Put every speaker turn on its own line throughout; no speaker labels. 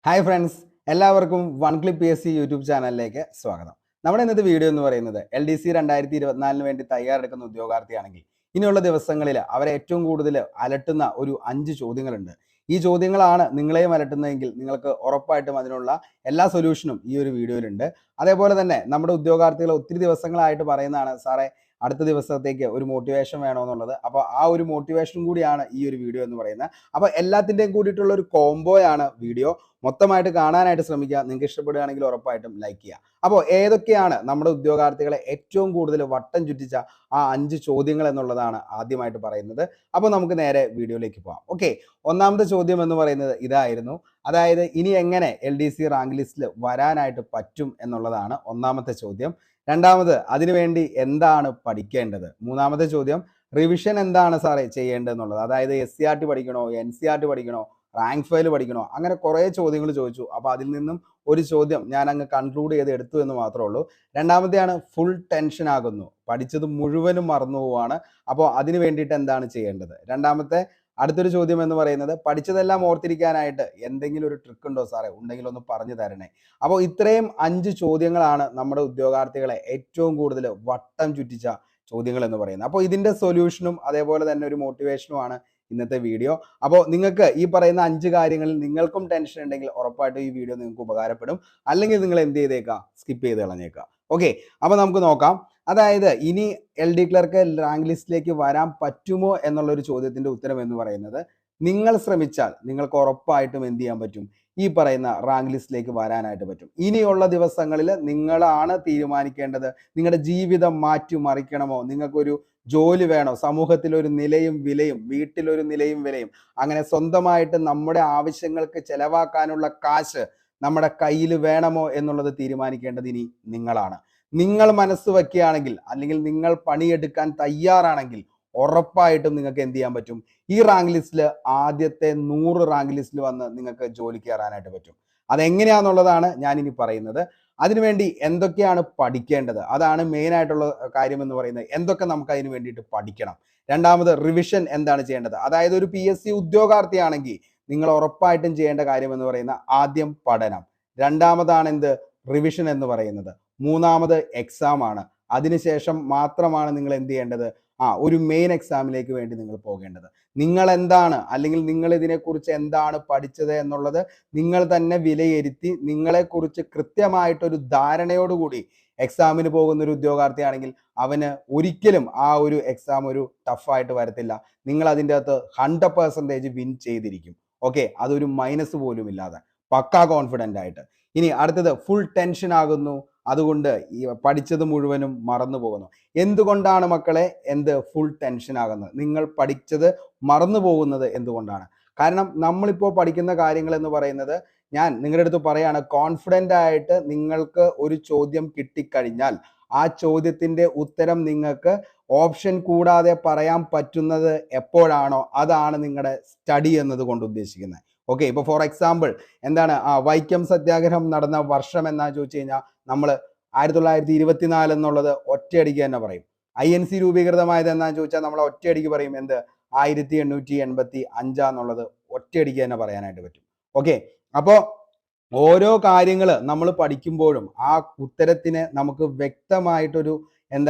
Hi friends, എല്ലാവർക്കും one clip PSC YouTube ചാനലിലേക്ക് സ്വാഗതം. നമ്മുടെ ഇന്നത്തെ വീഡിയോ എന്ന് പറയുന്നത് LDC 2024 വേണ്ടി തയ്യാറെടുക്കുന്ന ഉദ്യോഗാർത്ഥിയാണെങ്കിൽ ഇനിയുള്ള ദിവസങ്ങളിൽ അവരെ ഏറ്റവും കൂടുതൽ അലട്ടുന്ന ഒരു 5 ചോദ്യങ്ങളുണ്ട്. ഈ ചോദ്യങ്ങളാണ് നിങ്ങളെയും അലട്ടുന്നതെങ്കിൽ നിങ്ങൾക്ക് ഉറപ്പായിട്ടും അതിനുള്ള എല്ലാ സൊല്യൂഷനും ഈ ഒരു വീഡിയോയിലുണ്ട്. അതേപോലെ തന്നെ നമ്മുടെ ഉദ്യോഗാർത്ഥികൾ ഒത്തിരി ദിവസങ്ങളായിട്ട് പറയുന്നതാണ്, സാറേ അടുത്ത ദിവസത്തേക്ക് ഒരു മോട്ടിവേഷൻ വേണമെന്നുള്ളത്. അപ്പോൾ ആ ഒരു മോട്ടിവേഷൻ കൂടിയാണ് ഈ ഒരു വീഡിയോ എന്ന് പറയുന്നത്. അപ്പോൾ എല്ലാത്തിൻ്റെയും കൂടിയിട്ടുള്ള ഒരു കോംബോയാണ് വീഡിയോ. മൊത്തമായിട്ട് കാണാനായിട്ട് ശ്രമിക്കുക. നിങ്ങൾക്ക് ഇഷ്ടപ്പെടുകയാണെങ്കിൽ ഉറപ്പായിട്ടും ലൈക്ക് ചെയ്യുക. അപ്പോൾ ഏതൊക്കെയാണ് നമ്മുടെ ഉദ്യോഗാർത്ഥികളെ ഏറ്റവും കൂടുതൽ വട്ടം ചുറ്റിച്ച ആ 5 ചോദ്യങ്ങൾ എന്നുള്ളതാണ് ആദ്യമായിട്ട് പറയുന്നത്. അപ്പോൾ നമുക്ക് നേരെ വീഡിയോയിലേക്ക് പോകാം. ഓക്കെ, ഒന്നാമത്തെ ചോദ്യം എന്ന് പറയുന്നത് ഇതായിരുന്നു. അതായത് ഇനി എങ്ങനെ LDC റാങ്ക് ലിസ്റ്റിൽ വരാനായിട്ട് പറ്റും എന്നുള്ളതാണ് ഒന്നാമത്തെ ചോദ്യം. രണ്ടാമത് അതിനുവേണ്ടി എന്താണ് പഠിക്കേണ്ടത്. മൂന്നാമത്തെ ചോദ്യം റിവിഷൻ എന്താണ് സാറേ ചെയ്യേണ്ടതെന്നുള്ളത്. അതായത് SCRT പഠിക്കണോ, NCRT പഠിക്കണോ, റാങ്ക് ഫയൽ പഠിക്കണോ, അങ്ങനെ കുറേ ചോദ്യങ്ങൾ ചോദിച്ചു. അപ്പോൾ അതിൽ നിന്നും ഒരു ചോദ്യം ഞാൻ അങ്ങ് കൺക്ലൂഡ് ചെയ്ത് എടുത്തു എന്ന് മാത്രമേ ഉള്ളൂ. രണ്ടാമത്തെയാണ് ഫുൾ ടെൻഷൻ ആകുന്നു, പഠിച്ചത് മുഴുവനും മറന്നു പോവാണ്. അപ്പോൾ അതിന് വേണ്ടിയിട്ട് എന്താണ് ചെയ്യേണ്ടത്. രണ്ടാമത്തെ അടുത്തൊരു ചോദ്യം എന്ന് പറയുന്നത് പഠിച്ചതെല്ലാം ഓർത്തിരിക്കാനായിട്ട് എന്തെങ്കിലും ഒരു ട്രിക്ക് ഉണ്ടോ സാറേ, ഉണ്ടെങ്കിൽ ഒന്ന് പറഞ്ഞു തരണേ. അപ്പോൾ ഇത്രയും 5 ചോദ്യങ്ങളാണ് നമ്മുടെ ഉദ്യോഗാർത്ഥികളെ ഏറ്റവും കൂടുതൽ വട്ടം ചുറ്റിച്ച ചോദ്യങ്ങൾ എന്ന് പറയുന്നത്. അപ്പോൾ ഇതിന്റെ സൊല്യൂഷനും അതേപോലെ തന്നെ ഒരു മോട്ടിവേഷനുമാണ് ഇന്നത്തെ വീഡിയോ. അപ്പോൾ നിങ്ങൾക്ക് ഈ പറയുന്ന 5 കാര്യങ്ങളിൽ നിങ്ങൾക്കും ടെൻഷൻ ഉണ്ടെങ്കിൽ ഉറപ്പായിട്ടും ഈ വീഡിയോ നിങ്ങൾക്ക് ഉപകാരപ്പെടും. അല്ലെങ്കിൽ നിങ്ങൾ എന്ത് ചെയ്തേക്കാം, സ്കിപ്പ് ചെയ്ത് കളഞ്ഞേക്കാം. ഓക്കെ, അപ്പോൾ നമുക്ക് നോക്കാം. അതായത് ഇനി LD ക്ലർക്ക് റാങ്ക് ലിസ്റ്റിലേക്ക് വരാൻ പറ്റുമോ എന്നുള്ളൊരു ചോദ്യത്തിന്റെ ഉത്തരം എന്ന് പറയുന്നത്, നിങ്ങൾ ശ്രമിച്ചാൽ നിങ്ങൾക്ക് ഉറപ്പായിട്ടും എന്ത് ചെയ്യാൻ പറ്റും, ഈ പറയുന്ന റാങ്ക് ലിസ്റ്റിലേക്ക് വരാനായിട്ട് പറ്റും. ഇനിയുള്ള ദിവസങ്ങളിൽ നിങ്ങളാണ് തീരുമാനിക്കേണ്ടത്. നിങ്ങളുടെ ജീവിതം മാറ്റിമറിക്കണമോ, നിങ്ങൾക്കൊരു ജോലി വേണോ, സമൂഹത്തിലൊരു നിലയും വിലയും, വീട്ടിലൊരു നിലയും വിലയും, അങ്ങനെ സ്വന്തമായിട്ട് നമ്മുടെ ആവശ്യങ്ങൾക്ക് ചെലവാക്കാനുള്ള കാശ് നമ്മുടെ കയ്യിൽ വേണമോ എന്നുള്ളത് തീരുമാനിക്കേണ്ടത് ഇനി നിങ്ങളാണ്. നിങ്ങൾ മനസ്സ് വയ്ക്കുകയാണെങ്കിൽ, അല്ലെങ്കിൽ നിങ്ങൾ പണിയെടുക്കാൻ തയ്യാറാണെങ്കിൽ ഉറപ്പായിട്ടും നിങ്ങൾക്ക് എന്ത് ചെയ്യാൻ പറ്റും, ഈ റാങ്ക് ലിസ്റ്റിൽ ആദ്യത്തെ 100 റാങ്ക് ലിസ്റ്റിൽ വന്ന് നിങ്ങൾക്ക് ജോലി കയറാനായിട്ട് പറ്റും. അതെങ്ങനെയാണെന്നുള്ളതാണ് ഞാൻ ഇനി പറയുന്നത്. അതിനുവേണ്ടി എന്തൊക്കെയാണ് പഠിക്കേണ്ടത്, അതാണ് മെയിൻ ആയിട്ടുള്ള കാര്യം എന്ന് പറയുന്നത്. എന്തൊക്കെ നമുക്ക് അതിന് വേണ്ടിയിട്ട് പഠിക്കണം. രണ്ടാമത് റിവിഷൻ എന്താണ് ചെയ്യേണ്ടത്. അതായത് ഒരു PSC ഉദ്യോഗാർത്ഥിയാണെങ്കിൽ നിങ്ങൾ ഉറപ്പായിട്ടും ചെയ്യേണ്ട കാര്യം എന്ന് പറയുന്ന ആദ്യം പഠനം, രണ്ടാമതാണ് എന്ത്, റിവിഷൻ എന്ന് പറയുന്നത്, മൂന്നാമത് എക്സാം ആണ്. അതിനുശേഷം മാത്രമാണ് നിങ്ങൾ എന്ത് ചെയ്യേണ്ടത്, ഒരു മെയിൻ എക്സാമിലേക്ക് വേണ്ടി നിങ്ങൾ പോകേണ്ടത്. നിങ്ങൾ എന്താണ്, അല്ലെങ്കിൽ നിങ്ങൾ ഇതിനെക്കുറിച്ച് എന്താണ് പഠിച്ചത് എന്നുള്ളത് നിങ്ങൾ തന്നെ വിലയിരുത്തി നിങ്ങളെക്കുറിച്ച് കൃത്യമായിട്ടൊരു ധാരണയോടുകൂടി എക്സാമിന് പോകുന്ന ഒരു ഉദ്യോഗാർത്ഥിയാണെങ്കിൽ അവന് ഒരിക്കലും ആ ഒരു എക്സാം ഒരു ടഫായിട്ട് വരത്തില്ല. നിങ്ങൾ അതിൻ്റെ അകത്ത് 100% വിൻ ചെയ്തിരിക്കും. ഓക്കെ, അതൊരു മൈനസ് പോലും ഇല്ലാതെ പക്കാ കോൺഫിഡൻ്റ് ആയിട്ട്. ഇനി അടുത്തത് ഫുൾ ടെൻഷൻ ആകുന്നു, അതുകൊണ്ട് ഈ പഠിച്ചത് മുഴുവനും മറന്നു പോകുന്നു. എന്തുകൊണ്ടാണ് മക്കളെ ഫുൾ ടെൻഷൻ ആകുന്നത്, നിങ്ങൾ പഠിച്ചത് മറന്നു പോകുന്നത് എന്തുകൊണ്ടാണ്? കാരണം നമ്മളിപ്പോൾ പഠിക്കുന്ന കാര്യങ്ങൾ എന്ന് പറയുന്നത്, ഞാൻ നിങ്ങളുടെ അടുത്ത് പറയാണ്, കോൺഫിഡൻ്റ് ആയിട്ട് നിങ്ങൾക്ക് ഒരു ചോദ്യം കിട്ടിക്കഴിഞ്ഞാൽ ആ ചോദ്യത്തിന്റെ ഉത്തരം നിങ്ങൾക്ക് ഓപ്ഷൻ കൂടാതെ പറയാൻ പറ്റുന്നത് എപ്പോഴാണോ അതാണ് നിങ്ങളുടെ സ്റ്റഡി എന്നത് കൊണ്ട് ഉദ്ദേശിക്കുന്നത്. ഓക്കെ, ഇപ്പോൾ ഫോർ എക്സാമ്പിൾ എന്താണ് വൈക്കം സത്യാഗ്രഹം നടന്ന വർഷം എന്നാ ചോദിച്ചു കഴിഞ്ഞാൽ നമ്മൾ 1924 എന്നുള്ളത് ഒറ്റയടിക്ക് തന്നെ പറയും. INC രൂപീകൃതമായത് എന്നാന്ന് ചോദിച്ചാൽ നമ്മൾ ഒറ്റയടിക്ക് പറയും 1885 എന്നുള്ളത് ഒറ്റയടിക്ക് തന്നെ പറയാനായിട്ട് പറ്റും. ഓക്കെ, അപ്പോൾ ഓരോ കാര്യങ്ങൾ നമ്മൾ പഠിക്കുമ്പോഴും ആ ഉത്തരത്തിന് നമുക്ക് വ്യക്തമായിട്ടൊരു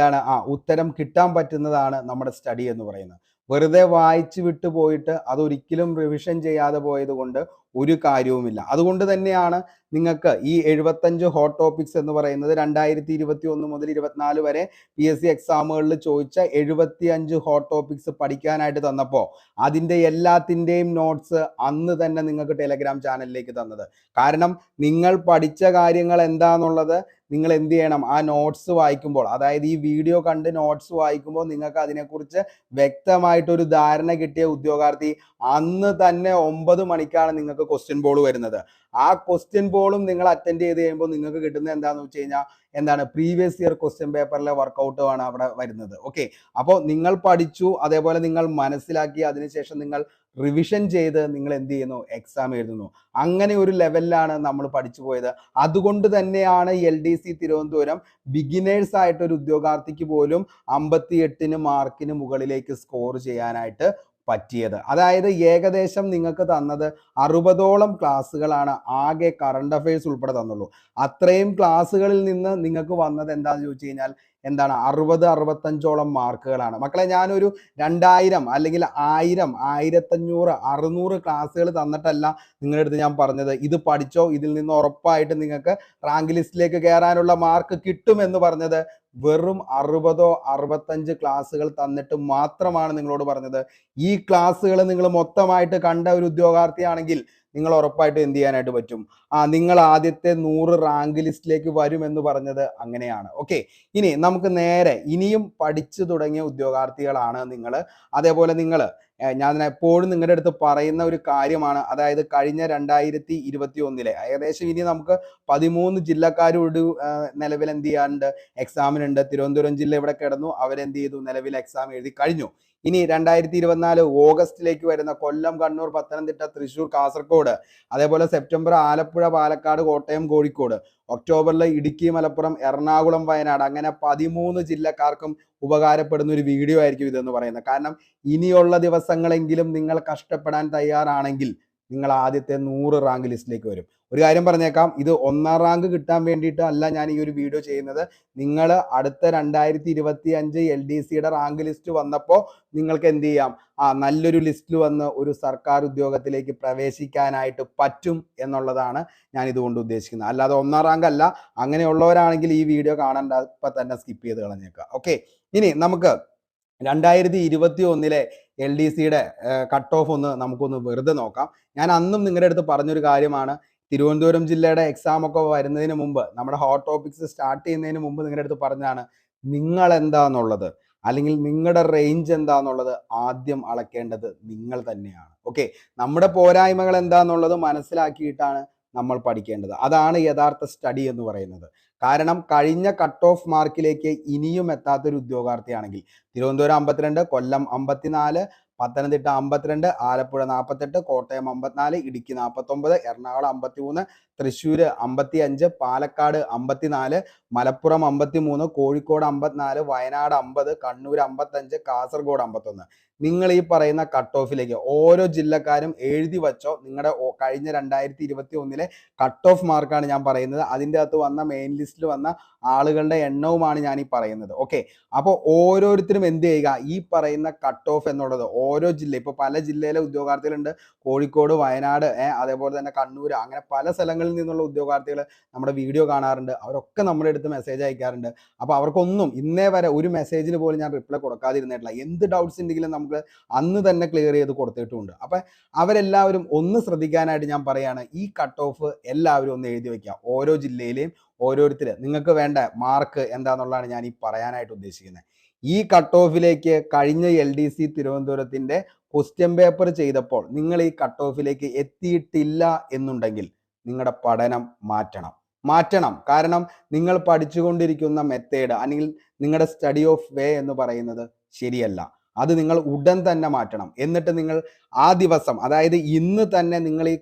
ഉത്തരം കിട്ടാൻ പറ്റുന്നതാണ് നമ്മുടെ സ്റ്റഡി എന്ന് പറയുന്നത്. വെറുതെ വായിച്ചു വിട്ടു പോയിട്ട് അതൊരിക്കലും റിവിഷൻ ചെയ്യാതെ പോയത് കൊണ്ട് ഒരു കാര്യവുമില്ല. അതുകൊണ്ട് തന്നെയാണ് നിങ്ങൾക്ക് ഈ 75 ഹോട്ട് ടോപ്പിക്സ് എന്ന് പറയുന്നത് 2021 മുതൽ 24 വരെ PSC എക്സാമുകളിൽ ചോദിച്ച 75 ഹോട്ട് ടോപ്പിക്സ് പഠിക്കാനായിട്ട് തന്നപ്പോൾ അതിൻ്റെ എല്ലാത്തിൻ്റെയും നോട്ട്സ് അന്ന് തന്നെ നിങ്ങൾക്ക് ടെലഗ്രാം ചാനലിലേക്ക് തന്നത്. കാരണം നിങ്ങൾ പഠിച്ച കാര്യങ്ങൾ എന്താണെന്നുള്ളത് നിങ്ങൾ എന്ത് ചെയ്യണം, ആ നോട്ട്സ് വായിക്കുമ്പോൾ, അതായത് ഈ വീഡിയോ കണ്ട് നോട്ട്സ് വായിക്കുമ്പോൾ നിങ്ങൾക്ക് അതിനെക്കുറിച്ച് വ്യക്തമായിട്ടൊരു ധാരണ കിട്ടിയ ഉദ്യോഗാർത്ഥി അന്ന് തന്നെ 9 മണിക്കാണ് നിങ്ങൾക്ക് ക്വസ്റ്റ്യൻ ബോൾ വരുന്നത്. ആ ക്വസ്റ്റ്യൻ ബോളും നിങ്ങൾ അറ്റൻഡ് ചെയ്ത് കഴിയുമ്പോൾ നിങ്ങൾക്ക് കിട്ടുന്നത് എന്താണെന്ന് വെച്ച് കഴിഞ്ഞാൽ പ്രീവിയസ് ഇയർ ക്വസ്റ്റ്യൻ പേപ്പറിലെ വർക്കൗട്ടുമാണ് അവിടെ വരുന്നത്. ഓക്കെ, അപ്പോൾ നിങ്ങൾ പഠിച്ചു, അതേപോലെ നിങ്ങൾ മനസ്സിലാക്കി, അതിനുശേഷം നിങ്ങൾ റിവിഷൻ ചെയ്ത് നിങ്ങൾ എന്ത് ചെയ്യുന്നു, എക്സാം എഴുതുന്നു. അങ്ങനെ ഒരു ലെവലിലാണ് നമ്മൾ പഠിച്ചു പോയത്. അതുകൊണ്ട് തന്നെയാണ് LDC തിരുവനന്തപുരം ബിഗിനേഴ്സ് ആയിട്ടൊരു ഉദ്യോഗാർത്ഥിക്ക് പോലും 58 മാർക്കിന് മുകളിലേക്ക് സ്കോർ ചെയ്യാനായിട്ട് പറ്റിയത്. അതായത് ഏകദേശം നിങ്ങൾക്ക് തന്നത് 60ഓളം ക്ലാസ്സുകളാണ് ആകെ കറണ്ട് അഫയേഴ്സ് ഉൾപ്പെടെ തന്നുള്ളൂ. അത്രയും ക്ലാസ്സുകളിൽ നിന്ന് നിങ്ങൾക്ക് വന്നത് എന്താണെന്ന് ചോദിച്ചു കഴിഞ്ഞാൽ എന്താണ് 65ഓളം മാർക്കുകളാണ്. മക്കളെ, ഞാനൊരു 2000 അല്ലെങ്കിൽ 1000, 1500, 600 ക്ലാസ്സുകൾ തന്നിട്ടല്ല നിങ്ങളുടെ അടുത്ത് ഞാൻ പറഞ്ഞത് ഇത് പഠിച്ചോ, ഇതിൽ നിന്ന് ഉറപ്പായിട്ട് നിങ്ങൾക്ക് റാങ്ക് ലിസ്റ്റിലേക്ക് കയറാനുള്ള മാർക്ക് കിട്ടുമെന്ന് പറഞ്ഞത്. വെറും 60 65 ക്ലാസ്സുകൾ തന്നിട്ട് മാത്രമാണ് നിങ്ങളോട് പറഞ്ഞത്. ഈ ക്ലാസ്സുകൾ നിങ്ങൾ മൊത്തമായിട്ട് കണ്ട ഒരു ഉദ്യോഗാർത്ഥിയാണെങ്കിൽ നിങ്ങൾ ഉറപ്പായിട്ട് എന്ത് ചെയ്യാനായിട്ട് പറ്റും? നിങ്ങൾ ആദ്യത്തെ 100 റാങ്ക് ലിസ്റ്റിലേക്ക് വരുമെന്ന് പറഞ്ഞത് അങ്ങനെയാണ്. ഓക്കെ, ഇനി നമുക്ക് നേരെ ഇനിയും പഠിച്ചു തുടങ്ങിയ ഉദ്യോഗാർത്ഥികളാണ് നിങ്ങൾ. അതേപോലെ നിങ്ങൾ ഞാൻ എപ്പോഴും നിങ്ങളുടെ അടുത്ത് പറയുന്ന ഒരു കാര്യമാണ്, അതായത് കഴിഞ്ഞ 2021 ഏകദേശം ഇനി നമുക്ക് 13 ജില്ലക്കാരോട് നിലവിൽ എന്ത് ചെയ്യാനുണ്ട്? എക്സാമിനുണ്ട്. തിരുവനന്തപുരം ജില്ല ഇവിടെ കിടന്നു, അവരെന്ത് ചെയ്തു? നിലവിൽ എക്സാം എഴുതി കഴിഞ്ഞു. ഇനി 2024 ഓഗസ്റ്റിലേക്ക് വരുന്ന കൊല്ലം, കണ്ണൂർ, പത്തനംതിട്ട, തൃശ്ശൂർ, കാസർഗോഡ്, അതേപോലെ സെപ്റ്റംബർ ആലപ്പുഴ, പാലക്കാട്, കോട്ടയം, കോഴിക്കോട്, ഒക്ടോബറിൽ ഇടുക്കി, മലപ്പുറം, എറണാകുളം, വയനാട്, അങ്ങനെ 13 ജില്ലക്കാർക്കും ഉപകാരപ്പെടുന്ന ഒരു വീഡിയോ ആയിരിക്കും ഇതെന്ന് പറയുന്നത്. കാരണം ഇനിയുള്ള ദിവസങ്ങളെങ്കിലും നിങ്ങൾ കഷ്ടപ്പെടാൻ തയ്യാറാണെങ്കിൽ നിങ്ങൾ ആദ്യത്തെ 100 റാങ്ക് ലിസ്റ്റിലേക്ക് വരും. ഒരു കാര്യം പറഞ്ഞേക്കാം, ഇത് 1ാം റാങ്ക് കിട്ടാൻ വേണ്ടിയിട്ട് അല്ല ഞാൻ ഈ ഒരു വീഡിയോ ചെയ്യുന്നത്. നിങ്ങൾ അടുത്ത 2025 LDCയുടെ റാങ്ക് ലിസ്റ്റ് വന്നപ്പോൾ നിങ്ങൾക്ക് എന്ത് ചെയ്യാം? നല്ലൊരു ലിസ്റ്റിൽ വന്ന് ഒരു സർക്കാർ ഉദ്യോഗത്തിലേക്ക് പ്രവേശിക്കാനായിട്ട് പറ്റും എന്നുള്ളതാണ് ഞാൻ ഇതുകൊണ്ട് ഉദ്ദേശിക്കുന്നത്. അല്ലാതെ 1ാം റാങ്ക് അല്ല. അങ്ങനെയുള്ളവരാണെങ്കിൽ ഈ വീഡിയോ കാണേണ്ട, ഇപ്പം തന്നെ സ്കിപ്പ് ചെയ്ത് കളഞ്ഞേക്കുക. ഓക്കെ, ഇനി നമുക്ക് 2021 LDCയുടെ കട്ട് ഓഫ് നമുക്കൊന്ന് വെറുതെ നോക്കാം. ഞാൻ അന്നും നിങ്ങളുടെ അടുത്ത് പറഞ്ഞൊരു കാര്യമാണ്, തിരുവനന്തപുരം ജില്ലയുടെ എക്സാം ഒക്കെ വരുന്നതിന് മുമ്പ്, നമ്മുടെ ഹോട്ട് ടോപ്പിക്സ് സ്റ്റാർട്ട് ചെയ്യുന്നതിന് മുമ്പ് നിങ്ങളുടെ അടുത്ത് പറഞ്ഞാണ്, നിങ്ങൾ എന്താന്നുള്ളത് അല്ലെങ്കിൽ നിങ്ങളുടെ റേഞ്ച് എന്താന്നുള്ളത് ആദ്യം അളക്കേണ്ടത് നിങ്ങൾ തന്നെയാണ്. ഓക്കെ, നമ്മുടെ പോരായ്മകൾ എന്താന്നുള്ളത് മനസ്സിലാക്കിയിട്ടാണ് നമ്മൾ പഠിക്കേണ്ടത്. അതാണ് യഥാർത്ഥ സ്റ്റഡി എന്ന് പറയുന്നത്. കാരണം കഴിഞ്ഞ കട്ട് ഓഫ് മാർക്കിലേക്ക് ഇനിയും എത്താത്തൊരു ഉദ്യോഗാർത്ഥിയാണെങ്കിൽ തിരുവനന്തപുരം 52, കൊല്ലം 54, പത്തനംതിട്ട 52, ആലപ്പുഴ 48, കോട്ടയം 54, ഇടുക്കി 49, എറണാകുളം 53, തൃശ്ശൂർ 55, പാലക്കാട് 54, മലപ്പുറം 53, കോഴിക്കോട് 54, വയനാട് 50, കണ്ണൂർ 55, കാസർഗോഡ് 51. നിങ്ങൾ ഈ പറയുന്ന കട്ട് ഓഫിലേക്ക് ഓരോ ജില്ലക്കാരും എഴുതി വച്ചോ. നിങ്ങളുടെ കഴിഞ്ഞ 2021 കട്ട് ഓഫ് മാർക്കാണ് ഞാൻ പറയുന്നത്. അതിൻ്റെ അകത്ത് വന്ന മെയിൻ ലിസ്റ്റിൽ വന്ന ആളുകളുടെ എണ്ണവുമാണ് ഞാൻ ഈ പറയുന്നത്. ഓക്കെ, അപ്പോൾ ഓരോരുത്തരും എന്ത് ചെയ്യുക? ഈ പറയുന്ന കട്ട് ഓഫ് എന്നുള്ളത് ഓരോ ജില്ല, ഇപ്പോൾ പല ജില്ലയിലെ ഉദ്യോഗാർത്ഥികളുണ്ട്, കോഴിക്കോട്, വയനാട്, അതേപോലെ തന്നെ കണ്ണൂർ, അങ്ങനെ പല സ്ഥലങ്ങളിൽ നിന്നുള്ള ഉദ്യോഗാർത്ഥികൾ നമ്മുടെ വീഡിയോ കാണാറുണ്ട്. അവരൊക്കെ നമ്മുടെ അടുത്ത് മെസ്സേജ് അയക്കാറുണ്ട്. അപ്പോൾ അവർക്കൊന്നും ഇന്നേ വരെ ഒരു മെസ്സേജിന് പോലും ഞാൻ റിപ്ലൈ കൊടുക്കാതിരുന്നിട്ടില്ല. എന്ത് ഡൗട്ട്സ് ഉണ്ടെങ്കിലും നമുക്ക് അന്ന് തന്നെ ക്ലിയർ ചെയ്ത് കൊടുത്തിട്ടുമുണ്ട്. അപ്പം അവരെല്ലാവരും ഒന്ന് ശ്രദ്ധിക്കാനായിട്ട് ഞാൻ പറയാണ്, ഈ കട്ട് ഓഫ് എല്ലാവരും ഒന്ന് എഴുതി വയ്ക്കുക. ഓരോ ജില്ലയിലെയും ഓരോരുത്തർ നിങ്ങൾക്ക് വേണ്ട മാർക്ക് എന്താണെന്നുള്ളതാണ് ഞാൻ ഈ പറയാനായിട്ട് ഉദ്ദേശിക്കുന്നത്. ഈ കട്ട് ഓഫിലേക്ക് കഴിഞ്ഞ LDC തിരുവനന്തപുരത്തിൻ്റെ ക്വസ്റ്റ്യൻ പേപ്പർ ചെയ്തപ്പോൾ നിങ്ങൾ ഈ കട്ട് ഓഫിലേക്ക് എത്തിയിട്ടില്ല എന്നുണ്ടെങ്കിൽ നിങ്ങളുടെ പഠനം മാറ്റണം. കാരണം നിങ്ങൾ പഠിച്ചുകൊണ്ടിരിക്കുന്ന മെത്തേഡ് അല്ലെങ്കിൽ നിങ്ങളുടെ സ്റ്റഡി ഓഫ് വേ എന്ന് പറയുന്നത് ശരിയല്ല. അത് നിങ്ങൾ ഉടൻ തന്നെ മാറ്റണം. എന്നിട്ട് നിങ്ങൾ ആ ദിവസം, അതായത് ഇന്ന് തന്നെ നിങ്ങൾ ഈ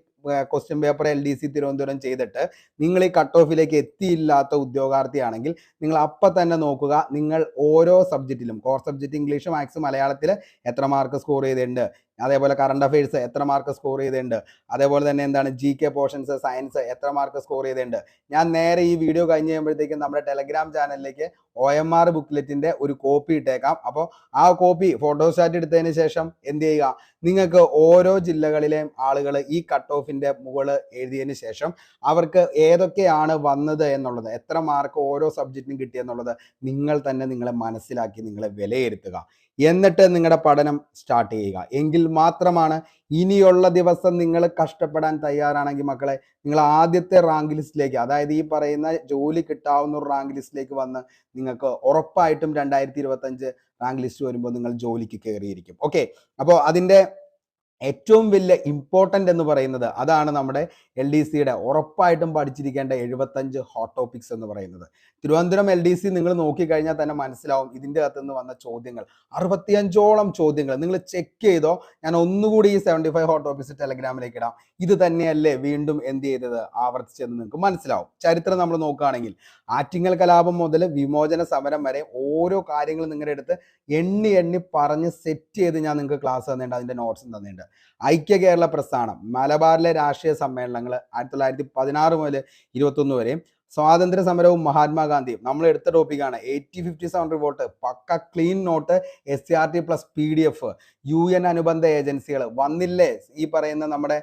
ക്വസ്റ്റ്യൻ പേപ്പർ LDC തിരുവനന്തപുരം ചെയ്തിട്ട് നിങ്ങൾ ഈ കട്ട് ഓഫിലേക്ക് എത്തിയില്ലാത്ത ഉദ്യോഗാർത്ഥിയാണെങ്കിൽ നിങ്ങൾ അപ്പം തന്നെ നോക്കുക, നിങ്ങൾ ഓരോ സബ്ജക്റ്റിലും, കോർ സബ്ജക്റ്റ് ഇംഗ്ലീഷ്, മാത്സ്, മലയാളത്തിൽ എത്ര മാർക്ക് സ്കോർ ചെയ്തിട്ടുണ്ട്, അതേപോലെ കറണ്ട് അഫയേഴ്സ് എത്ര മാർക്ക് സ്കോർ ചെയ്തിട്ടുണ്ട്, അതേപോലെ തന്നെ എന്താണ് GK പോർഷൻസ്, സയൻസ് എത്ര മാർക്ക് സ്കോർ ചെയ്തിട്ടുണ്ട്. ഞാൻ നേരെ ഈ വീഡിയോ കഴിഞ്ഞ് കഴിയുമ്പോഴത്തേക്കും നമ്മുടെ ടെലഗ്രാം ചാനലിലേക്ക് OMR ബുക്ക്ലെറ്റിൻ്റെ ഒരു കോപ്പി ഇട്ടേക്കാം. അപ്പോൾ ആ കോപ്പി ഫോട്ടോസ്റ്റാറ്റ് എടുത്തതിന് ശേഷം എന്ത് ചെയ്യുക? നിങ്ങൾക്ക് ഓരോ ജില്ലകളിലെയും ആളുകൾ ഈ കട്ട് ഓഫിൻ്റെ മുകളിൽ എഴുതിയതിന് ശേഷം അവർക്ക് ഏതൊക്കെയാണ് വന്നത് എന്നുള്ളത്, എത്ര മാർക്ക് ഓരോ സബ്ജക്റ്റിനും കിട്ടിയെന്നുള്ളത് നിങ്ങൾ തന്നെ നിങ്ങളെ മനസ്സിലാക്കി നിങ്ങളെ വിലയിരുത്തുക. എന്നിട്ട് നിങ്ങളുടെ പഠനം സ്റ്റാർട്ട് ചെയ്യുക. എങ്കിൽ മാത്രമാണ് ഇനിയുള്ള ദിവസം നിങ്ങൾ കഷ്ടപ്പെടാൻ തയ്യാറാണെങ്കിൽ മക്കളെ, നിങ്ങൾ ആദ്യത്തെ റാങ്ക് ലിസ്റ്റിലേക്ക്, അതായത് ഈ പറയുന്ന ജോലി കിട്ടാവുന്ന ഒരു റാങ്ക് ലിസ്റ്റിലേക്ക് വന്ന് നിങ്ങൾക്ക് ഉറപ്പായിട്ടും 2025 റാങ്ക് ലിസ്റ്റ് വരുമ്പോൾ നിങ്ങൾ ജോലിക്ക് കയറിയിരിക്കും. ഓക്കെ, അപ്പോൾ അതിൻ്റെ ഏറ്റവും വലിയ ഇമ്പോർട്ടൻ്റ് എന്ന് പറയുന്നത് അതാണ് നമ്മുടെ LDCയുടെ ഉറപ്പായിട്ടും പഠിച്ചിരിക്കേണ്ട 75 ഹോട്ട് ടോപ്പിക്സ് എന്ന് പറയുന്നത്. തിരുവനന്തപുരം LDC നിങ്ങൾ നോക്കിക്കഴിഞ്ഞാൽ തന്നെ മനസ്സിലാവും ഇതിൻ്റെ അകത്ത് നിന്ന് വന്ന ചോദ്യങ്ങൾ 65ഓളം ചോദ്യങ്ങൾ നിങ്ങൾ ചെക്ക് ചെയ്തോ. ഞാൻ ഒന്നുകൂടി ഈ 75 ഹോട്ട് ടോപ്പിക്സ് ടെലഗ്രാമിലേക്ക് ഇടാം. ഇത് തന്നെയല്ലേ വീണ്ടും എന്ത് ചെയ്തത് ആവർത്തിച്ചെന്ന് നിങ്ങൾക്ക് മനസ്സിലാവും. ചരിത്രം നമ്മൾ നോക്കുകയാണെങ്കിൽ ആറ്റിങ്ങൽ കലാപം മുതൽ വിമോചന സമരം വരെ ഓരോ കാര്യങ്ങൾ നിങ്ങളുടെ അടുത്ത് എണ്ണി എണ്ണി പറഞ്ഞ് സെറ്റ് ചെയ്ത് ഞാൻ നിങ്ങൾക്ക് ക്ലാസ് തന്നിട്ടുണ്ട്, അതിൻ്റെ നോട്ട്സും തന്നിട്ടുണ്ട്. ഐക്യ കേരള പ്രസ്ഥാനം, മലബാറിലെ രാഷ്ട്രീയ സമ്മേളനങ്ങൾ 1916 മുതൽ 21 വരെയും, സ്വാതന്ത്ര്യ സമരവും മഹാത്മാഗാന്ധിയും നമ്മൾ എടുത്ത ടോപ്പിക്കാണ്. 8057 റിപ്പോർട്ട് പക്ക clean note, SCRT plus PDF, UN അനുബന്ധ ഏജൻസികൾ വന്നില്ലേ, ഈ പറയുന്ന നമ്മുടെ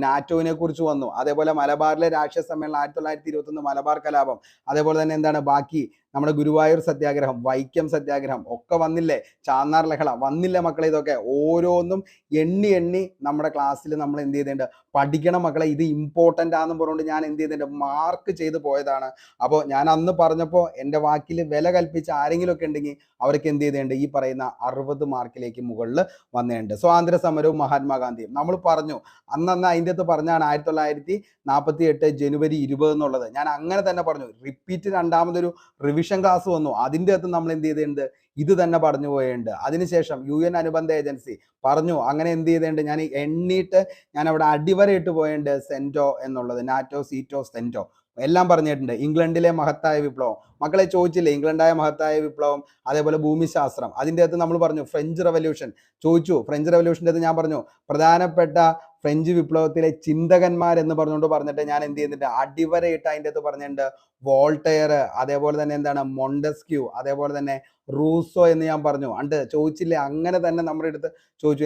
നാറ്റോവിനെ കുറിച്ച് വന്നു. അതേപോലെ മലബാറിലെ രാഷ്ട്രീയ സമ്മേളനം 1921 മലബാർ കലാപം, അതേപോലെ തന്നെ എന്താണ് ബാക്കി നമ്മുടെ ഗുരുവായൂർ സത്യാഗ്രഹം, വൈക്കം സത്യാഗ്രഹം ഒക്കെ വന്നില്ലേ, ചാന്നാർ ലഹള വന്നില്ലേ മക്കളെ. ഇതൊക്കെ ഓരോന്നും എണ്ണി എണ്ണി നമ്മുടെ ക്ലാസ്സിൽ നമ്മൾ എന്ത് ചെയ്തിട്ടുണ്ട്, പഠിക്കണം മക്കളെ. ഇത് ഇമ്പോർട്ടൻ്റ് ആണെന്ന് പറഞ്ഞുകൊണ്ട് ഞാൻ എന്ത് ചെയ്തിട്ടുണ്ട്, മാർക്ക് ചെയ്ത് പോയതാണ്. അപ്പോൾ ഞാൻ അന്ന് പറഞ്ഞപ്പോൾ എൻ്റെ വാക്കിൽ വില കൽപ്പിച്ച ആരെങ്കിലും ഒക്കെ ഉണ്ടെങ്കിൽ അവർക്ക് എന്ത് ചെയ്തിട്ടുണ്ട്, ഈ പറയുന്ന 60 മാർക്കിലേക്ക് മുകളിൽ വന്നിട്ടുണ്ട്. സ്വാതന്ത്ര്യ സമരവും മഹാത്മാഗാന്ധിയും നമ്മൾ പറഞ്ഞു, അന്ന് അതിൻ്റെ അകത്ത് പറഞ്ഞാണ് 1948 ജനുവരി 20 എന്നുള്ളത്. ഞാൻ അങ്ങനെ തന്നെ പറഞ്ഞു. റിപ്പീറ്റ് രണ്ടാമതൊരു റിവിഷൻ ക്ലാസ് വന്നു, അതിൻ്റെ അകത്ത് നമ്മൾ എന്ത് ചെയ്തിട്ടുണ്ട്, ഇത് തന്നെ പറഞ്ഞു പോയുണ്ട്. അതിനുശേഷം UN അനുബന്ധ ഏജൻസി പറഞ്ഞു, അങ്ങനെ എന്ത് ചെയ്തിട്ടുണ്ട്, ഞാൻ എണ്ണീട്ട് ഞാൻ അവിടെ അടിവരയിട്ട് പോയിട്ടുണ്ട്. സെൻറ്റോ എന്നുള്ളത്, നാറ്റോ, സീറ്റോ, സെൻറ്റോ എല്ലാം പറഞ്ഞിട്ടുണ്ട്. ഇംഗ്ലണ്ടിലെ മഹത്തായ വിപ്ലവം മക്കളെ ചോദിച്ചില്ലേ, ഇംഗ്ലണ്ടായ മഹത്തായ വിപ്ലവം, അതേപോലെ ഭൂമിശാസ്ത്രം. അതിൻ്റെ അകത്ത് നമ്മൾ പറഞ്ഞു ഫ്രഞ്ച് റവല്യൂഷൻ ചോദിച്ചു. ഫ്രഞ്ച് റവല്യൂഷൻ്റെ അകത്ത് ഞാൻ പറഞ്ഞു പ്രധാനപ്പെട്ട ഫ്രഞ്ച് വിപ്ലവത്തിലെ ചിന്തകന്മാരെന്ന് പറഞ്ഞിട്ട് ഞാൻ എന്ത് ചെയ്യുന്നുണ്ട്, അടിവരയിട്ട് അതിൻ്റെ അകത്ത് പറഞ്ഞിട്ടുണ്ട്. വോൾട്ടയർ, അതേപോലെ തന്നെ എന്താണ് മൊണ്ടസ്ക്യൂ, അതേപോലെ തന്നെ റൂസോ എന്ന് ഞാൻ പറഞ്ഞു. ചോദിച്ചില്ലേ, അങ്ങനെ തന്നെ നമ്മുടെ അടുത്ത് ചോദിച്ചു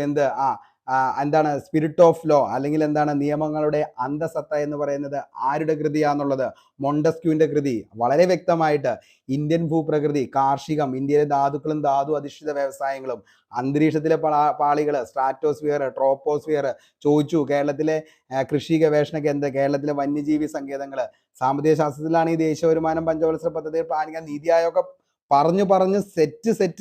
എന്താണ് സ്പിരിറ്റ് ഓഫ് ലോ, അല്ലെങ്കിൽ എന്താണ് നിയമങ്ങളുടെ അന്തസത്ത എന്ന് പറയുന്നത് ആരുടെ കൃതിയാന്നുള്ളത്, മൊണ്ടസ്ക്യൂവിന്റെ കൃതി. വളരെ വ്യക്തമായിട്ട് ഇന്ത്യൻ ഭൂപ്രകൃതി, കാർഷികം, ഇന്ത്യയിലെ ധാതുക്കളും ധാതു അധിഷ്ഠിത വ്യവസായങ്ങളും, അന്തരീക്ഷത്തിലെ പാളികൾ, സ്ട്രാറ്റോസ്ഫിയർ, ട്രോപ്പോസ്ഫിയർ ചോദിച്ചു. കേരളത്തിലെ കൃഷി ഗവേഷണ കേന്ദ്രം, കേരളത്തിലെ വന്യജീവി സങ്കേതങ്ങൾ, സാമ്പത്തിക ശാസ്ത്രത്തിലാണ് ഈ ദേശീയ വരുമാനം പഞ്ചവത്സര പദ്ധതിയിൽ പാലിക്കാൻ നീതി ആയോഗ് പറഞ്ഞ്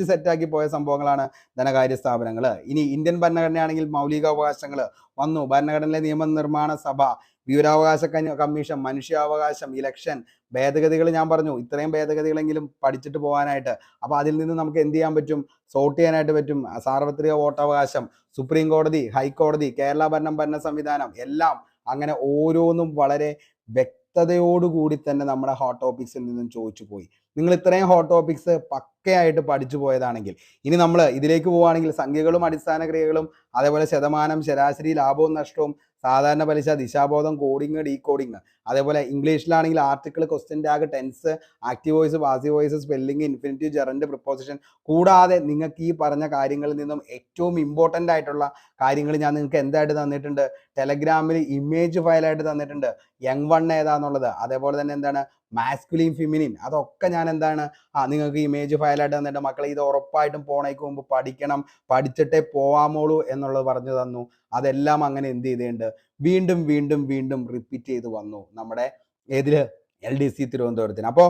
സെറ്റാക്കി പോയ സംഭവങ്ങളാണ് ധനകാര്യ സ്ഥാപനങ്ങൾ. ഇനി ഇന്ത്യൻ ഭരണഘടനയാണെങ്കിൽ മൗലികാവകാശങ്ങൾ വന്നു. ഭരണഘടനയിലെ നിയമനിർമ്മാണ സഭ, വിവരാവകാശ കമ്മീഷൻ, മനുഷ്യാവകാശം, ഇലക്ഷൻ, ഭേദഗതികൾ ഞാൻ പറഞ്ഞു. ഇത്രയും ഭേദഗതികളെങ്കിലും പഠിച്ചിട്ട് പോകാനായിട്ട്. അപ്പോൾ അതിൽ നിന്ന് നമുക്ക് എന്ത് ചെയ്യാൻ പറ്റും, സോർട്ട് ചെയ്യാനായിട്ട് പറ്റും. സാർവത്രിക വോട്ടവകാശം, സുപ്രീം കോടതി, ഹൈക്കോടതി, കേരള ഭരണ സംവിധാനം എല്ലാം അങ്ങനെ ഓരോന്നും വളരെ വ്യക്തതയോടുകൂടി തന്നെ നമ്മുടെ ഹോട്ട് ടോപ്പിക്സിൽ നിന്നും ചോദിച്ചു പോയി. നിങ്ങൾ ഇത്രയും ഹോട്ട് ടോപ്പിക്സ് പക്കയായിട്ട് പഠിച്ചു പോയതാണെങ്കിൽ ഇനി നമ്മൾ ഇതിലേക്ക് പോവുകയാണെങ്കിൽ സംഖ്യകളും അടിസ്ഥാന ക്രിയകളും, അതേപോലെ ശതമാനം, ശരാശരി, ലാഭവും നഷ്ടവും, സാധാരണ പലിശ, ദിശാബോധം, കോഡിങ്, ഡീകോഡിങ്, അതേപോലെ ഇംഗ്ലീഷിലാണെങ്കിൽ article, question tag, tense, active voice, passive voice, spelling, infinitive, gerund, preposition, കൂടാതെ നിങ്ങൾക്ക് ഈ പറഞ്ഞ കാര്യങ്ങളിൽ നിന്നും ഏറ്റവും ഇമ്പോർട്ടൻ്റ് ആയിട്ടുള്ള കാര്യങ്ങൾ ഞാൻ നിങ്ങൾക്ക് എന്തായിട്ട് തന്നിട്ടുണ്ട്, ടെലഗ്രാമിൽ ഇമേജ് ഫയലായിട്ട് തന്നിട്ടുണ്ട്. യങ് വൺ ഏതാന്നുള്ളത്, അതേപോലെ തന്നെ എന്താണ് മാസ്കുലിൻ, ഫിമിനിൻ, അതൊക്കെ ഞാൻ എന്താണ് നിങ്ങൾക്ക് ഇമേജ് ഫയലായിട്ട് തന്നിട്ട് മക്കളെ ഇത് ഉറപ്പായിട്ടും പോണേക്ക് മുമ്പ് പഠിക്കണം, പഠിച്ചിട്ടേ പോവാമോളൂ എന്നുള്ളത് പറഞ്ഞു തന്നു. അതെല്ലാം അങ്ങനെ എന്ത് ചെയ്തിട്ടുണ്ട്, വീണ്ടും വീണ്ടും വീണ്ടും റിപ്പീറ്റ് ചെയ്ത് വന്നു നമ്മുടെ LDC തിരുവനന്തപുരത്തിന്. അപ്പോൾ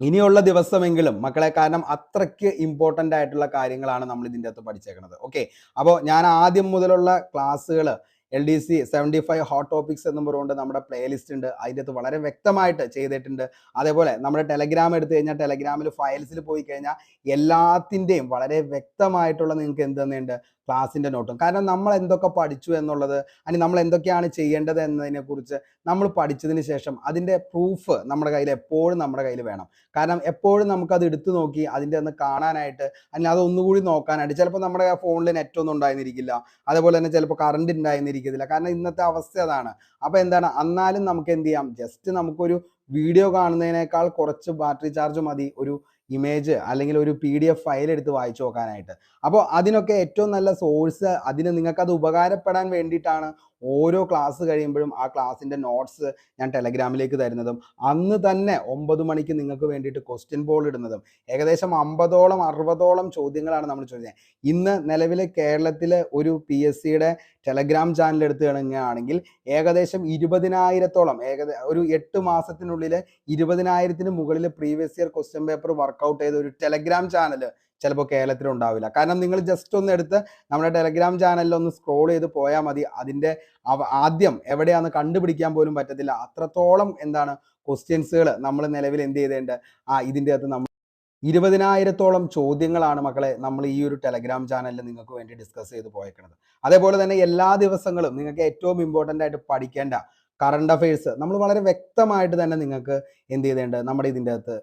ഇനിയുള്ള ദിവസമെങ്കിലും മക്കളെ, കാരണം അത്രയ്ക്ക് ഇമ്പോർട്ടൻ്റ് ആയിട്ടുള്ള കാര്യങ്ങളാണ് നമ്മൾ ഇതിൻ്റെ അകത്ത് പഠിച്ചേക്കുന്നത്. ഓക്കെ, അപ്പോൾ ഞാൻ ആദ്യം മുതലുള്ള ക്ലാസ്സുകൾ LDC 75 ഹോട്ട് ടോപ്പിക്സ് എന്ന് പറഞ്ഞുകൊണ്ട് നമ്മുടെ പ്ലേലിസ്റ്റ് ഉണ്ട്, അതിൻ്റെ അകത്ത് വളരെ വ്യക്തമായിട്ട് ചെയ്തിട്ടുണ്ട്. അതേപോലെ നമ്മുടെ ടെലഗ്രാം എടുത്തു കഴിഞ്ഞാൽ ടെലഗ്രാമിൽ ഫയൽസിൽ പോയി കഴിഞ്ഞാൽ എല്ലാത്തിൻ്റെയും വളരെ വ്യക്തമായിട്ടുള്ള നിങ്ങൾക്ക് എന്ത് തന്നെയുണ്ട്, ക്ലാസ്സിൻ്റെ നോട്ടും. കാരണം നമ്മൾ എന്തൊക്കെ പഠിച്ചു എന്നുള്ളത്, അല്ലെങ്കിൽ നമ്മൾ എന്തൊക്കെയാണ് ചെയ്യേണ്ടത് എന്നതിനെക്കുറിച്ച് നമ്മൾ പഠിച്ചതിന് ശേഷം അതിൻ്റെ പ്രൂഫ് നമ്മുടെ കയ്യിൽ എപ്പോഴും നമ്മുടെ കയ്യിൽ വേണം. കാരണം എപ്പോഴും നമുക്കത് എടുത്തു നോക്കി അതിൻ്റെ ഒന്ന് കാണാനായിട്ട്, അല്ലെങ്കിൽ അതൊന്നുകൂടി നോക്കാനായിട്ട്, ചിലപ്പോൾ നമ്മുടെ ഫോണിൽ നെറ്റൊന്നും ഉണ്ടായിരുന്നിരിക്കില്ല, അതേപോലെ തന്നെ ചിലപ്പോൾ കറണ്ട് ഉണ്ടായിരുന്നിരിക്കത്തില്ല. കാരണം ഇന്നത്തെ അവസ്ഥ അതാണ്. അപ്പോൾ എന്താണ്, എന്നാലും നമുക്ക് എന്ത് ചെയ്യാം, ജസ്റ്റ് നമുക്കൊരു വീഡിയോ കാണുന്നതിനേക്കാൾ കുറച്ച് ബാറ്ററി ചാർജ് മതി ഒരു ഇമേജ് അല്ലെങ്കിൽ ഒരു PDF ഫയൽ എടുത്ത് വായിച്ചു നോക്കാനായിട്ട്. അപ്പോൾ അതിനൊക്കെ ഏറ്റവും നല്ല സോഴ്സ്, അതിന് നിങ്ങൾക്കത് ഉപകാരപ്പെടാൻ വേണ്ടിയിട്ടാണ് ഓരോ ക്ലാസ് കഴിയുമ്പോഴും ആ ക്ലാസ്സിൻ്റെ നോട്ട്സ് ഞാൻ ടെലഗ്രാമിലേക്ക് തരുന്നതും അന്ന് തന്നെ 9 മണിക്ക് നിങ്ങൾക്ക് വേണ്ടിയിട്ട് ക്വസ്റ്റ്യൻ പോൾ ഇടുന്നതും. ഏകദേശം 50ഓളം 60ഓളം ചോദ്യങ്ങളാണ് നമ്മൾ ചോദിച്ചത്. ഇന്ന് നിലവിൽ കേരളത്തിൽ ഒരു PSCയുടെ ടെലഗ്രാം ചാനൽ എടുത്തു കഴിഞ്ഞാണെങ്കിൽ ഏകദേശം 20,000-ഓളം, ഒരു 8 മാസത്തിനുള്ളിൽ 20,000-ന് മുകളിൽ previous year question paper workout ചെയ്ത ഒരു ടെലഗ്രാം ചാനൽ ചിലപ്പോൾ കേരളത്തിൽ ഉണ്ടാവില്ല. കാരണം നിങ്ങൾ ജസ്റ്റ് ഒന്ന് എടുത്ത് നമ്മുടെ ടെലഗ്രാം ചാനലിൽ ഒന്ന് സ്ക്രോൾ ചെയ്ത് പോയാൽ മതി. അതിൻ്റെ ആദ്യം എവിടെയാണെന്ന് കണ്ടുപിടിക്കാൻ പോലും പറ്റത്തില്ല. അത്രത്തോളം എന്താണ് ക്വസ്റ്റ്യൻസുകൾ നമ്മൾ നിലവിൽ എന്ത് ചെയ്തേണ്ട ഇതിൻ്റെ അകത്ത് നമ്മൾ 20,000-ഓളം ചോദ്യങ്ങളാണ് മക്കളെ നമ്മൾ ഈ ഒരു ടെലഗ്രാം ചാനലിൽ നിങ്ങൾക്ക് വേണ്ടി ഡിസ്കസ് ചെയ്ത് പോയേക്കുന്നത്. അതേപോലെ തന്നെ എല്ലാ ദിവസങ്ങളും നിങ്ങൾക്ക് ഏറ്റവും ഇമ്പോർട്ടൻ്റ് ആയിട്ട് പഠിക്കേണ്ട കറണ്ട് അഫയേഴ്സ് നമ്മൾ വളരെ വ്യക്തമായിട്ട് തന്നെ നിങ്ങൾക്ക് എന്ത് ചെയ്തേണ്ടത് നമ്മുടെ ഇതിൻ്റെ അകത്ത്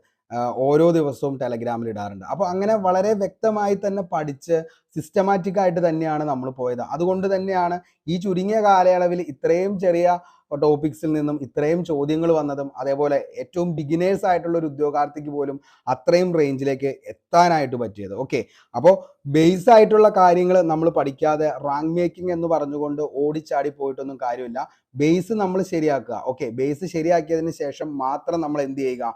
ഓരോ ദിവസവും ടെലഗ്രാമിൽ ഇടാറുണ്ട്. അപ്പോൾ അങ്ങനെ വളരെ വ്യക്തമായി തന്നെ പഠിച്ച് സിസ്റ്റമാറ്റിക് ആയിട്ട് തന്നെയാണ് നമ്മൾ പോയത്. അതുകൊണ്ട് തന്നെയാണ് ഈ ചുരുങ്ങിയ കാലയളവിൽ ഇത്രയും ചെറിയ ടോപ്പിക്സിൽ നിന്നും ഇത്രയും ചോദ്യങ്ങൾ വന്നതും അതേപോലെ ഏറ്റവും ബിഗിനേഴ്സ് ആയിട്ടുള്ള ഒരു ഉദ്യോഗാർത്ഥിക്ക് പോലും അത്രയും റേഞ്ചിലേക്ക് എത്താനായിട്ട് പറ്റിയത്. ഓക്കെ, അപ്പോൾ ബേസ് ആയിട്ടുള്ള കാര്യങ്ങൾ നമ്മൾ പഠിക്കാതെ റാങ്ക് മേക്കിംഗ് എന്ന് പറഞ്ഞുകൊണ്ട് ഓടിച്ചാടി പോയിട്ടൊന്നും കാര്യമില്ല. ബേസ് നമ്മൾ ശരിയാക്കുക. ഓക്കെ, ബേസ് ശരിയാക്കിയതിന് ശേഷം മാത്രം നമ്മൾ എന്ത് ചെയ്യുക,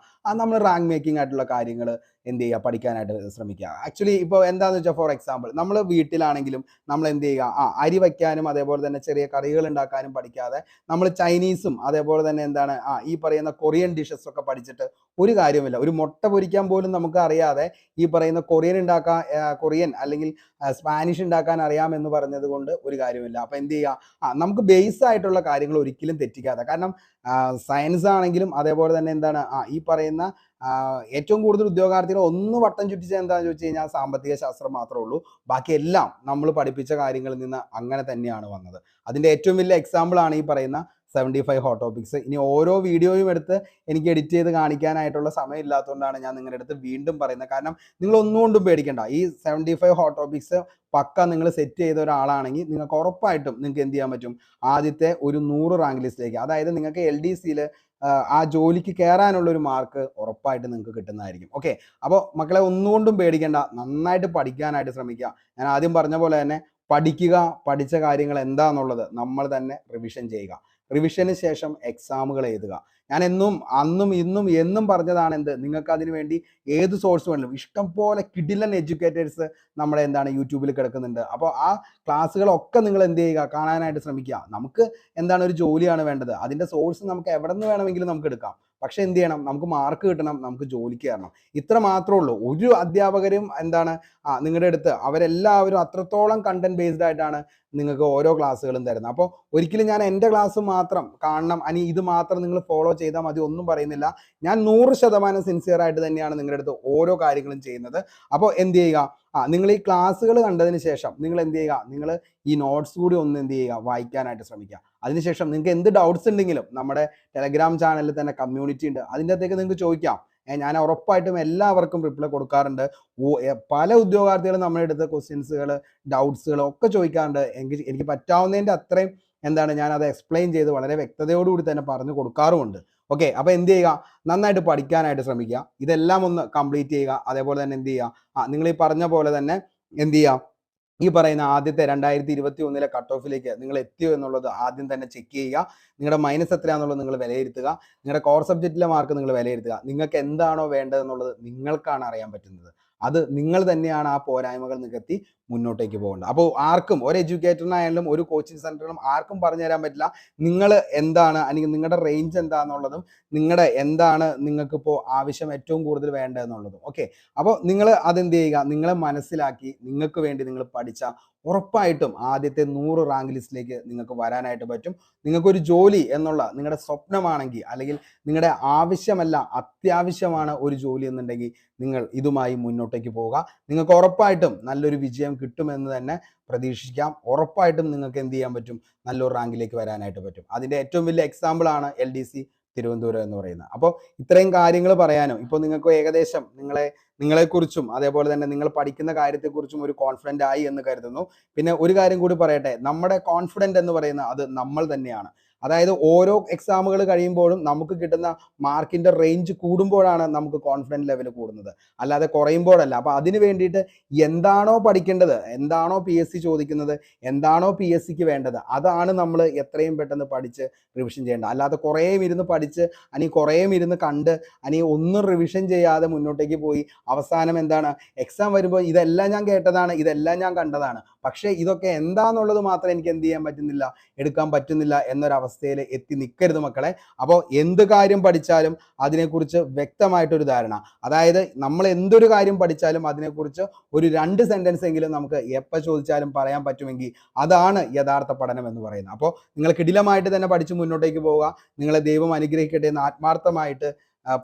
നമ്മൾ റാങ്ക് മേക്കിംഗ് ആയിട്ടുള്ള കാര്യങ്ങൾ എന്ത് ചെയ്യുക, പഠിക്കാനായിട്ട് ശ്രമിക്കുക. ആക്ച്വലി ഇപ്പോൾ എന്താണെന്ന് വെച്ചാൽ ഫോർ എക്സാമ്പിൾ നമ്മൾ വീട്ടിലാണെങ്കിലും നമ്മൾ എന്ത് ചെയ്യുക, അരി വയ്ക്കാനും അതേപോലെ തന്നെ ചെറിയ കറികൾ ഉണ്ടാക്കാനും പഠിക്കാതെ നമ്മൾ ചൈനീസും അതേപോലെ തന്നെ എന്താണ് ഈ പറയുന്ന കൊറിയൻ ഡിഷസ് ഒക്കെ പഠിച്ചിട്ട് ഒരു കാര്യമില്ല. ഒരു മുട്ട പൊരിക്കാൻ പോലും നമുക്ക് അറിയാതെ ഈ പറയുന്ന കൊറിയൻ അല്ലെങ്കിൽ സ്പാനിഷ് ഉണ്ടാക്കാൻ അറിയാമെന്ന് പറഞ്ഞത് കൊണ്ട് ഒരു കാര്യമില്ല. അപ്പോൾ എന്ത് ചെയ്യുക, നമുക്ക് ബേസ് ആയിട്ടുള്ള കാര്യങ്ങൾ ഒരിക്കലും തെറ്റിക്കാതെ. കാരണം സയൻസ് ആണെങ്കിലും അതേപോലെ തന്നെ എന്താണ് ഈ പറയുന്ന ഏറ്റവും കൂടുതൽ ഉദ്യോഗാർത്ഥികൾ ഒന്ന് വട്ടം ചുറ്റിച്ചത് എന്താണെന്ന് ചോദിച്ചു കഴിഞ്ഞാൽ സാമ്പത്തിക ശാസ്ത്രം മാത്രമേ ഉള്ളൂ. ബാക്കിയെല്ലാം നമ്മൾ പഠിപ്പിച്ച കാര്യങ്ങളിൽ നിന്ന് അങ്ങനെ തന്നെയാണ് വന്നത്. അതിൻ്റെ ഏറ്റവും വലിയ എക്സാമ്പിൾ ആണ് ഈ പറയുന്ന 75 ഹോട്ട് ടോപ്പിക്സ്. ഇനി ഓരോ വീഡിയോയും എടുത്ത് എനിക്ക് എഡിറ്റ് ചെയ്ത് കാണിക്കാനായിട്ടുള്ള സമയം ഇല്ലാത്തതുകൊണ്ടാണ് ഞാൻ നിങ്ങളുടെ അടുത്ത് വീണ്ടും പറയുന്നത്. കാരണം നിങ്ങൾ ഒന്നുകൊണ്ടും പേടിക്കണ്ട. ഈ 75 ഹോട്ട് ടോപ്പിക്സ് പക്ക നിങ്ങൾ സെറ്റ് ചെയ്ത ഒരാളാണെങ്കിൽ നിങ്ങൾക്ക് ഉറപ്പായിട്ടും നിങ്ങൾക്ക് എന്ത് ചെയ്യാൻ പറ്റും, ആദ്യത്തെ ഒരു 100 റാങ്ക് ലിസ്റ്റിലേക്ക്, അതായത് നിങ്ങൾക്ക് LDCയിൽ ആ ജോലിക്ക് കയറാനുള്ള ഒരു മാർക്ക് ഉറപ്പായിട്ട് നിങ്ങൾക്ക് കിട്ടുന്നതായിരിക്കും. ഓക്കെ, അപ്പോൾ മക്കളെ ഒന്നുകൊണ്ടും പേടിക്കേണ്ട, നന്നായിട്ട് പഠിക്കാനായിട്ട് ശ്രമിക്കുക. ഞാൻ ആദ്യം പറഞ്ഞ പോലെ തന്നെ പഠിക്കുക, പഠിച്ച കാര്യങ്ങൾ എന്താണെന്നുള്ളത് നമ്മൾ തന്നെ റിവിഷൻ ചെയ്യുക. റിവിഷന് ശേഷം എക്സാമുകൾ എഴുതുക. ഞാൻ അന്നും ഇന്നും എന്നും പറഞ്ഞതാണ് നിങ്ങൾക്ക് അതിന് വേണ്ടി ഏത് സോഴ്സ് വേണമെങ്കിലും ഇഷ്ടം പോലെ കിടിലൻ എഡ്യൂക്കേറ്റേഴ്സ് നമ്മുടെ യൂട്യൂബിൽ കിടക്കുന്നുണ്ട്. അപ്പോൾ ആ ക്ലാസ്സുകളൊക്കെ നിങ്ങൾ എന്ത് ചെയ്യുക, കാണാനായിട്ട് ശ്രമിക്കുക. നമുക്ക് ഒരു ജോലിയാണ് വേണ്ടത്. അതിൻ്റെ സോഴ്സ് നമുക്ക് എവിടെ നിന്ന് വേണമെങ്കിലും നമുക്ക് എടുക്കാം. പക്ഷെ എന്ത് ചെയ്യണം, നമുക്ക് മാർക്ക് കിട്ടണം, നമുക്ക് ജോലിക്ക് കയറണം. ഇത്ര മാത്രമേ ഉള്ളൂ. ഒരു അധ്യാപകരും നിങ്ങളുടെ അടുത്ത് അവരെല്ലാവരും അത്രത്തോളം കണ്ടന്റ് ബേസ്ഡ് ആയിട്ടാണ് നിങ്ങൾക്ക് ഓരോ ക്ലാസ്സുകളും തരുന്നത്. അപ്പോൾ ഒരിക്കലും ഞാൻ എൻ്റെ ക്ലാസ് മാത്രം കാണണം, ഇത് മാത്രം നിങ്ങൾ ഫോളോ ചെയ്താൽ മതി ഒന്നും പറയുന്നില്ല. ഞാൻ 100% സിൻസിയർ ആയിട്ട് തന്നെയാണ് നിങ്ങളുടെ അടുത്ത് ഓരോ കാര്യങ്ങളും ചെയ്യുന്നത്. അപ്പോൾ എന്ത് ചെയ്യുക, നിങ്ങൾ ഈ ക്ലാസ്സുകൾ കണ്ടതിന് ശേഷം നിങ്ങൾ എന്ത് ചെയ്യുക, നിങ്ങൾ ഈ നോട്ട്സ് കൂടി ഒന്ന് എന്ത് ചെയ്യുക, വായിക്കാനായിട്ട് ശ്രമിക്കുക. അതിനുശേഷം നിങ്ങൾക്ക് എന്ത് ഡൗട്ട്സ് ഉണ്ടെങ്കിലും നമ്മുടെ ടെലഗ്രാം ചാനലിൽ തന്നെ കമ്മ്യൂണിറ്റി ഉണ്ട്, അതിൻ്റെ അകത്തേക്ക് നിങ്ങൾക്ക് ചോദിക്കാം. ഞാൻ ഉറപ്പായിട്ടും എല്ലാവർക്കും റിപ്ലൈ കൊടുക്കാറുണ്ട്. പല ഉദ്യോഗാർത്ഥികളും നമ്മുടെ അടുത്ത് ക്വസ്റ്റ്യൻസുകൾ ഡൗട്ട്സുകൾ ഒക്കെ ചോദിക്കാറുണ്ട്. എനിക്ക് പറ്റാവുന്നതിൻ്റെ അത്രയും ഞാൻ അത് എക്സ്പ്ലെയിൻ ചെയ്ത് വളരെ വ്യക്തതയോടുകൂടി തന്നെ പറഞ്ഞു കൊടുക്കാറുമുണ്ട്. ഓക്കെ, അപ്പോൾ എന്ത് ചെയ്യുക, നന്നായിട്ട് പഠിക്കാനായിട്ട് ശ്രമിക്കുക. ഇതെല്ലാം ഒന്ന് കംപ്ലീറ്റ് ചെയ്യുക. അതേപോലെ തന്നെ എന്ത് ചെയ്യുക, നിങ്ങൾ ഈ പറഞ്ഞ പോലെ തന്നെ എന്ത് ചെയ്യുക, ഈ പറയുന്ന ആദ്യത്തെ 2021 കട്ട് ഓഫിലേക്ക് നിങ്ങൾ എത്തിയോ എന്നുള്ളത് ആദ്യം തന്നെ ചെക്ക് ചെയ്യുക. നിങ്ങളുടെ മൈനസ് എത്രയാണെന്നുള്ളത് നിങ്ങൾ വിലയിരുത്തുക. നിങ്ങളുടെ കോർ സബ്ജക്റ്റിലെ മാർക്ക് നിങ്ങൾ വിലയിരുത്തുക. നിങ്ങൾക്ക് എന്താണോ വേണ്ടതെന്നുള്ളത് നിങ്ങൾക്കാണ് അറിയാൻ പറ്റുന്നത്. അത് നിങ്ങൾ തന്നെയാണ് ആ പോരായ്മകൾ നികത്തി മുന്നോട്ടേക്ക് പോകേണ്ടത്. അപ്പോൾ ആർക്കും, ഒരു എഡ്യൂക്കേറ്ററിനായാലും ഒരു കോച്ചിങ് സെൻറ്ററിലും ആർക്കും പറഞ്ഞു തരാൻ പറ്റില്ല നിങ്ങൾ എന്താണ് അല്ലെങ്കിൽ നിങ്ങളുടെ റേഞ്ച് എന്താണെന്നുള്ളതും നിങ്ങൾക്കിപ്പോൾ ആവശ്യം ഏറ്റവും കൂടുതൽ വേണ്ടതെന്നുള്ളതും. ഓക്കെ, അപ്പോൾ നിങ്ങൾ അതെന്ത് ചെയ്യുക, നിങ്ങളെ മനസ്സിലാക്കി നിങ്ങൾക്ക് വേണ്ടി നിങ്ങൾ പഠിച്ച ഉറപ്പായിട്ടും ആദ്യത്തെ 100 റാങ്ക് ലിസ്റ്റിലേക്ക് നിങ്ങൾക്ക് വരാനായിട്ട് പറ്റും. നിങ്ങൾക്കൊരു ജോലി എന്നുള്ള നിങ്ങളുടെ സ്വപ്നമാണെങ്കിൽ അല്ലെങ്കിൽ നിങ്ങളുടെ ആവശ്യമല്ല അത്യാവശ്യമാണ് ഒരു ജോലി എന്നുണ്ടെങ്കിൽ നിങ്ങൾ ഇതുമായി മുന്നോട്ടേക്ക് പോവുക. നിങ്ങൾക്ക് ഉറപ്പായിട്ടും നല്ലൊരു വിജയം കിട്ടുമെന്ന് തന്നെ പ്രതീക്ഷിക്കാം. ഉറപ്പായിട്ടും നിങ്ങൾക്ക് എന്ത് ചെയ്യാൻ പറ്റും, നല്ലൊരു റാങ്കിലേക്ക് വരാനായിട്ട് പറ്റും. അതിൻ്റെ ഏറ്റവും വലിയ എക്സാമ്പിളാണ് LDC തിരുവനന്തപുരം എന്ന് പറയുന്നത്. അപ്പോൾ ഇത്രയും കാര്യങ്ങൾ പറയാനും ഇപ്പോൾ നിങ്ങൾക്ക് ഏകദേശം നിങ്ങളെക്കുറിച്ചും അതേപോലെ തന്നെ നിങ്ങൾ പഠിക്കുന്ന കാര്യത്തെക്കുറിച്ചും ഒരു കോൺഫിഡൻ്റ് ആയി എന്ന് കരുതുന്നു. പിന്നെ ഒരു കാര്യം കൂടി പറയട്ടെ, നമ്മുടെ കോൺഫിഡൻ്റ് എന്ന് പറയുന്നത് അത് നമ്മൾ തന്നെയാണ്. അതായത് ഓരോ എക്സാമുകൾ കഴിയുമ്പോഴും നമുക്ക് കിട്ടുന്ന മാർക്കിൻ്റെ റേഞ്ച് കൂടുമ്പോഴാണ് നമുക്ക് കോൺഫിഡൻസ് ലെവൽ കൂടുന്നത്, അല്ലാതെ കുറയുമ്പോഴല്ല. അപ്പോൾ അതിന് വേണ്ടിയിട്ട് എന്താണോ പഠിക്കേണ്ടത്, എന്താണോ PSC ചോദിക്കുന്നത്, എന്താണോ PSCക്ക് വേണ്ടത്, അതാണ് നമ്മൾ എത്രയും പെട്ടെന്ന് പഠിച്ച് റിവിഷൻ ചെയ്യേണ്ടത്. അല്ലാതെ കുറേയും ഇരുന്ന് പഠിച്ച് കുറേയും ഇരുന്ന് കണ്ട് ഒന്നും റിവിഷൻ ചെയ്യാതെ മുന്നോട്ടേക്ക് പോയി അവസാനം എക്സാം വരുമ്പോൾ ഇതെല്ലാം ഞാൻ കേട്ടതാണ്, ഇതെല്ലാം ഞാൻ കണ്ടതാണ്, പക്ഷേ ഇതൊക്കെ എന്താണെന്നുള്ളത് മാത്രം എനിക്ക് എന്ത് ചെയ്യാൻ പറ്റുന്നില്ല, എടുക്കാൻ പറ്റുന്നില്ല എന്നൊരവസ്ഥയിൽ എത്തി നിൽക്കരുത് മക്കളെ. അപ്പോൾ എന്ത് കാര്യം പഠിച്ചാലും അതിനെക്കുറിച്ച് വ്യക്തമായിട്ടൊരു ധാരണ, അതായത് നമ്മൾ എന്തൊരു കാര്യം പഠിച്ചാലും അതിനെക്കുറിച്ച് ഒരു 2 സെന്റൻസ് എങ്കിലും നമുക്ക് എപ്പോൾ ചോദിച്ചാലും പറയാൻ പറ്റുമെങ്കിൽ അതാണ് യഥാർത്ഥ പഠനം എന്ന് പറയുന്നത്. അപ്പോൾ നിങ്ങൾ കിടിലമായിട്ട് തന്നെ പഠിച്ച് മുന്നോട്ടേക്ക് പോവുക. നിങ്ങളെ ദൈവം അനുഗ്രഹിക്കട്ടെ എന്ന് ആത്മാർത്ഥമായിട്ട്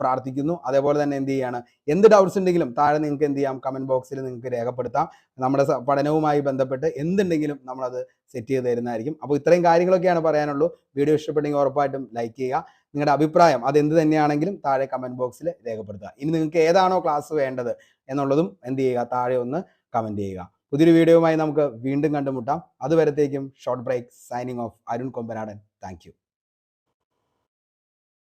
പ്രാർത്ഥിക്കുന്നു. അതേപോലെ തന്നെ എന്ത് ചെയ്യാണ്, എന്ത് ഡൗട്ട്സ് ഉണ്ടെങ്കിലും താഴെ നിങ്ങൾക്ക് എന്ത് ചെയ്യാം, കമന്റ് ബോക്സിൽ നിങ്ങൾക്ക് രേഖപ്പെടുത്താം. നമ്മുടെ പഠനവുമായി ബന്ധപ്പെട്ട് എന്തുണ്ടെങ്കിലും നമ്മളത് സെറ്റ് ചെയ്ത് തരുന്നതായിരിക്കും. അപ്പോൾ ഇത്രയും കാര്യങ്ങളൊക്കെയാണ് പറയാനുള്ളൂ. വീഡിയോ ഇഷ്ടപ്പെട്ടെങ്കിൽ ഉറപ്പായിട്ടും ലൈക്ക് ചെയ്യുക. നിങ്ങളുടെ അഭിപ്രായം അതെന്ത് തന്നെയാണെങ്കിലും താഴെ കമന്റ് ബോക്സിൽ രേഖപ്പെടുത്തുക. ഇനി നിങ്ങൾക്ക് ഏതാണോ ക്ലാസ് വേണ്ടത് എന്നുള്ളതും എന്ത് ചെയ്യുക, താഴെ ഒന്ന് കമന്റ് ചെയ്യുക. പുതിയൊരു വീഡിയോയുമായി നമുക്ക് വീണ്ടും കണ്ടുമുട്ടാം. അതുവരത്തേക്കും short break, signing off, Arun Kombanadan. Thank U.